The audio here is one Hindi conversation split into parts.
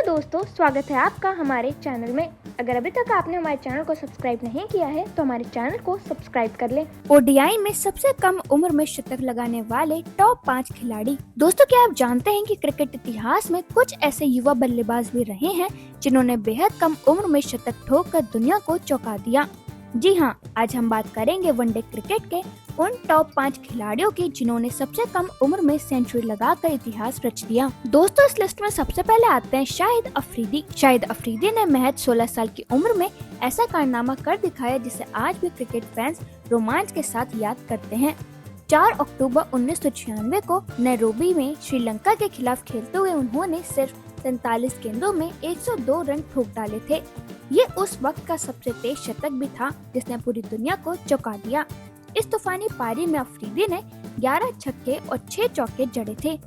दोस्तों, स्वागत है आपका हमारे चैनल में। अगर अभी तक आपने हमारे चैनल को सब्सक्राइब नहीं किया है तो हमारे चैनल को सब्सक्राइब कर लें। ओडीआई में सबसे कम उम्र में शतक लगाने वाले टॉप 5 खिलाड़ी। दोस्तों, क्या आप जानते हैं कि क्रिकेट इतिहास में कुछ ऐसे युवा बल्लेबाज भी रहे हैं जिन्होंने बेहद कम उम्र में शतक ठोककर दुनिया को चौंका दिया। जी हाँ, आज हम बात करेंगे वनडे क्रिकेट के उन टॉप 5 खिलाड़ियों की जिन्होंने सबसे कम उम्र में सेंचुरी लगाकर इतिहास रच दिया। दोस्तों, इस लिस्ट में सबसे पहले आते हैं शाहिद अफरीदी। शाहिद अफरीदी ने महज 16 साल की उम्र में ऐसा कारनामा कर दिखाया जिसे आज भी क्रिकेट फैंस रोमांच के साथ याद करते हैं। 4 अक्टूबर 1996 को नैरोबी में श्रीलंका के खिलाफ खेलते हुए उन्होंने सिर्फ 47 गेंदों में 102 रन ठोक डाले थे। ये उस वक्त का सबसे तेज शतक भी था जिसने पूरी दुनिया को चौंका दिया। इस तूफानी पारी में अफरीदी ने 11 छक्के और 6 चौके जड़े थे।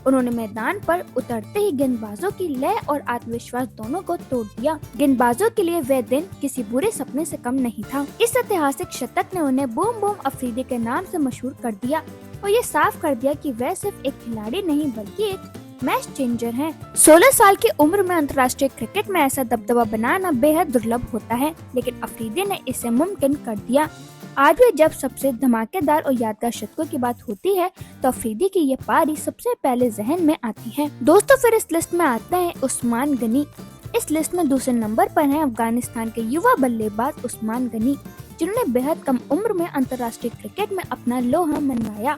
उन्होंने मैदान पर उतरते ही गेंदबाजों की लय और आत्मविश्वास दोनों को तोड़ दिया। गेंदबाजों के लिए वह दिन किसी बुरे सपने से कम नहीं था। इस ऐतिहासिक शतक ने उन्हें बूम बूम अफरीदी के नाम से मशहूर कर दिया और ये साफ कर दिया कि वह सिर्फ एक खिलाड़ी नहीं बल्कि एक मैच चेंजर हैं। 16 साल की उम्र में अंतर्राष्ट्रीय क्रिकेट में ऐसा दबदबा बनाना बेहद दुर्लभ होता है, लेकिन अफरीदी ने इसे मुमकिन कर दिया। आज भी जब सबसे धमाकेदार और यादगार शतकों की बात होती है तो अफरीदी की ये पारी सबसे पहले जहन में आती है। दोस्तों, फिर इस लिस्ट में आते हैं उस्मान गनी। इस लिस्ट में दूसरे नंबर पर हैं अफगानिस्तान के युवा बल्लेबाज उस्मान गनी, जिन्होंने बेहद कम उम्र में अंतर्राष्ट्रीय क्रिकेट में अपना लोहा मनवाया।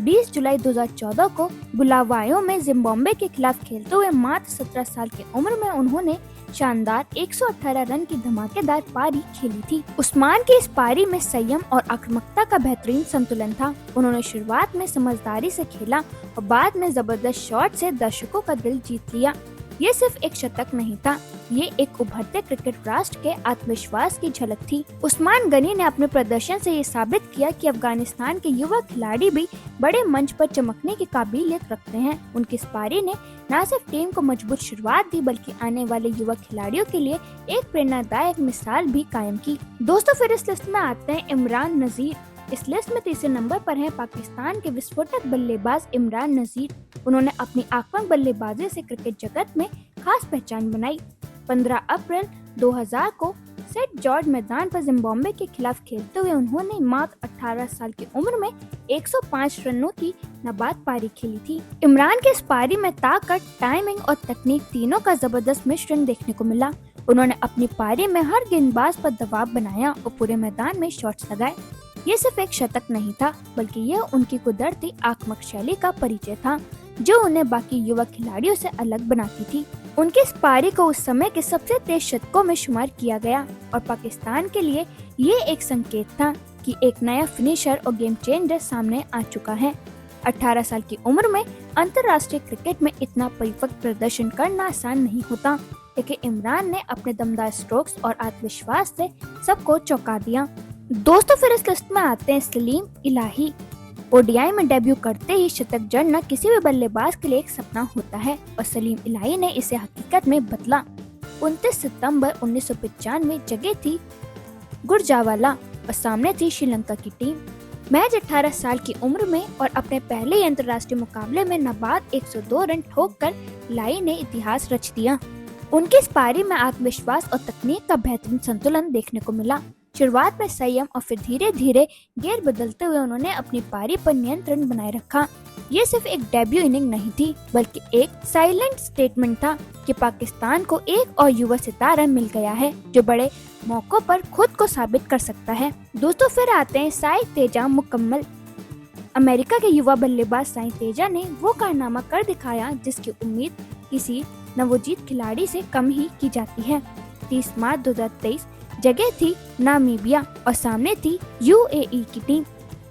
20 जुलाई 2014 को बुलावायो में जिम्बाब्वे के खिलाफ खेलते हुए मात्र 17 साल की उम्र में उन्होंने शानदार 118 रन की धमाकेदार पारी खेली थी। उस्मान की इस पारी में संयम और आक्रामकता का बेहतरीन संतुलन था। उन्होंने शुरुआत में समझदारी से खेला और बाद में जबरदस्त शॉट से दर्शकों का दिल जीत लिया। ये सिर्फ एक शतक नहीं था, ये एक उभरते क्रिकेट राष्ट्र के आत्मविश्वास की झलक थी। उस्मान गनी ने अपने प्रदर्शन से ये साबित किया कि अफगानिस्तान के युवा खिलाड़ी भी बड़े मंच पर चमकने की काबिलियत रखते हैं। उनकी इस पारी ने न सिर्फ टीम को मजबूत शुरुआत दी बल्कि आने वाले युवा खिलाड़ियों के लिए एक प्रेरणादायक मिसाल भी कायम की। दोस्तों, फिर इस लिस्ट में आते हैं इमरान नजीर। इस लिस्ट में तीसरे नंबर पर हैं पाकिस्तान के विस्फोटक बल्लेबाज इमरान नजीर। उन्होंने अपनी आक्रामक बल्लेबाजी से क्रिकेट जगत में खास पहचान बनाई। 15 अप्रैल 2000 को सेंट जॉर्ज मैदान पर जिम्बाब्वे के खिलाफ खेलते हुए उन्होंने मात्र 18 साल की उम्र में 105 रनों की नाबाद पारी खेली थी। इमरान के इस पारी में ताकत, टाइमिंग और तकनीक तीनों का जबरदस्त मिश्रण देखने को मिला। उन्होंने अपनी पारी में हर गेंदबाज पर दबाव बनाया और पूरे मैदान में शॉट्स लगाए। ये सिर्फ एक शतक नहीं था बल्कि यह उनकी कुदरती आक्रामक शैली का परिचय था जो उन्हें बाकी युवा खिलाड़ियों से अलग बनाती थी। उनकी इस पारी को उस समय के सबसे तेज शतकों में शुमार किया गया और पाकिस्तान के लिए ये एक संकेत था कि एक नया फिनिशर और गेम चेंजर सामने आ चुका है। 18 साल की उम्र में अंतर्राष्ट्रीय क्रिकेट में इतना परिपक्व प्रदर्शन करना आसान नहीं होता, लेकिन इमरान ने अपने दमदार स्ट्रोक्स और आत्मविश्वास से सबको चौंका दिया। दोस्तों, फिर इस लिस्ट में आते हैं सलीम इलाही। ओडीआई में डेब्यू करते ही शतक जड़ना किसी भी बल्लेबाज के लिए एक सपना होता है और सलीम इलाही ने इसे हकीकत में बदला। 29 सितंबर 1995 जगह थी गुरजावाला और सामने थी श्रीलंका की टीम। महज 18 साल की उम्र में और अपने पहले ही अंतर्राष्ट्रीय मुकाबले में नाबाद 102 रन ठोककर इलाही ने इतिहास रच दिया। उनकी इस पारी में आत्मविश्वास और तकनीक का बेहतरीन संतुलन देखने को मिला। शुरुआत में संयम और फिर धीरे धीरे गेर बदलते हुए उन्होंने अपनी पारी पर नियंत्रण बनाए रखा। ये सिर्फ एक डेब्यू इनिंग नहीं थी बल्कि एक साइलेंट स्टेटमेंट था कि पाकिस्तान को एक और युवा सितारा मिल गया है जो बड़े मौकों पर खुद को साबित कर सकता है। दोस्तों, फिर आते हैं साई तेजा मुकम्मल। अमेरिका के युवा बल्लेबाज साई तेजा ने वो कारनामा कर दिखाया जिसकी उम्मीद किसी नवोदित खिलाड़ी से कम ही की जाती है। 30 मार्च 2023 जगह थी नामीबिया और सामने थी यूएई की टीम।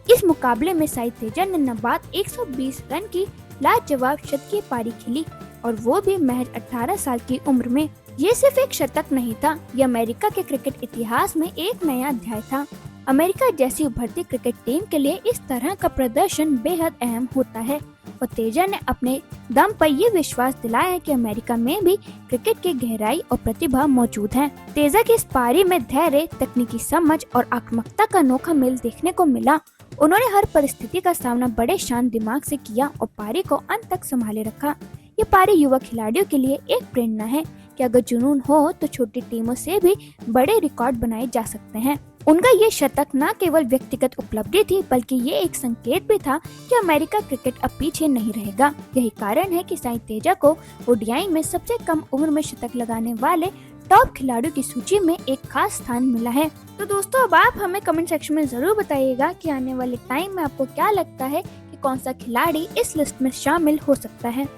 इस मुकाबले में साई तेजा ने नाबाद 120 रन की लाजवाब शतकीय पारी खेली और वो भी महज 18 साल की उम्र में। ये सिर्फ एक शतक नहीं था, ये अमेरिका के क्रिकेट इतिहास में एक नया अध्याय था। अमेरिका जैसी उभरती क्रिकेट टीम के लिए इस तरह का प्रदर्शन बेहद अहम होता है और तेजा ने अपने दम पर ये विश्वास दिलाया कि अमेरिका में भी क्रिकेट की गहराई और प्रतिभा मौजूद है। तेजा की इस पारी में धैर्य, तकनीकी समझ और आक्रामकता का अनोखा मेल देखने को मिला। उन्होंने हर परिस्थिति का सामना बड़े शांत दिमाग से किया और पारी को अंत तक संभाले रखा। ये पारी युवा खिलाड़ियों के लिए एक प्रेरणा है कि अगर जुनून हो तो छोटी टीमों से भी बड़े रिकॉर्ड बनाए जा सकते हैं। उनका ये शतक न केवल व्यक्तिगत उपलब्धि थी बल्कि ये एक संकेत भी था कि अमेरिका क्रिकेट अब पीछे नहीं रहेगा। यही कारण है कि साई तेजा को ओडीआई में सबसे कम उम्र में शतक लगाने वाले टॉप खिलाड़ियों की सूची में एक खास स्थान मिला है। तो दोस्तों अब आप हमें कमेंट सेक्शन में जरूर बताइएगा कि आने वाले टाइम में आपको क्या लगता है कि कौन सा खिलाड़ी इस लिस्ट में शामिल हो सकता है।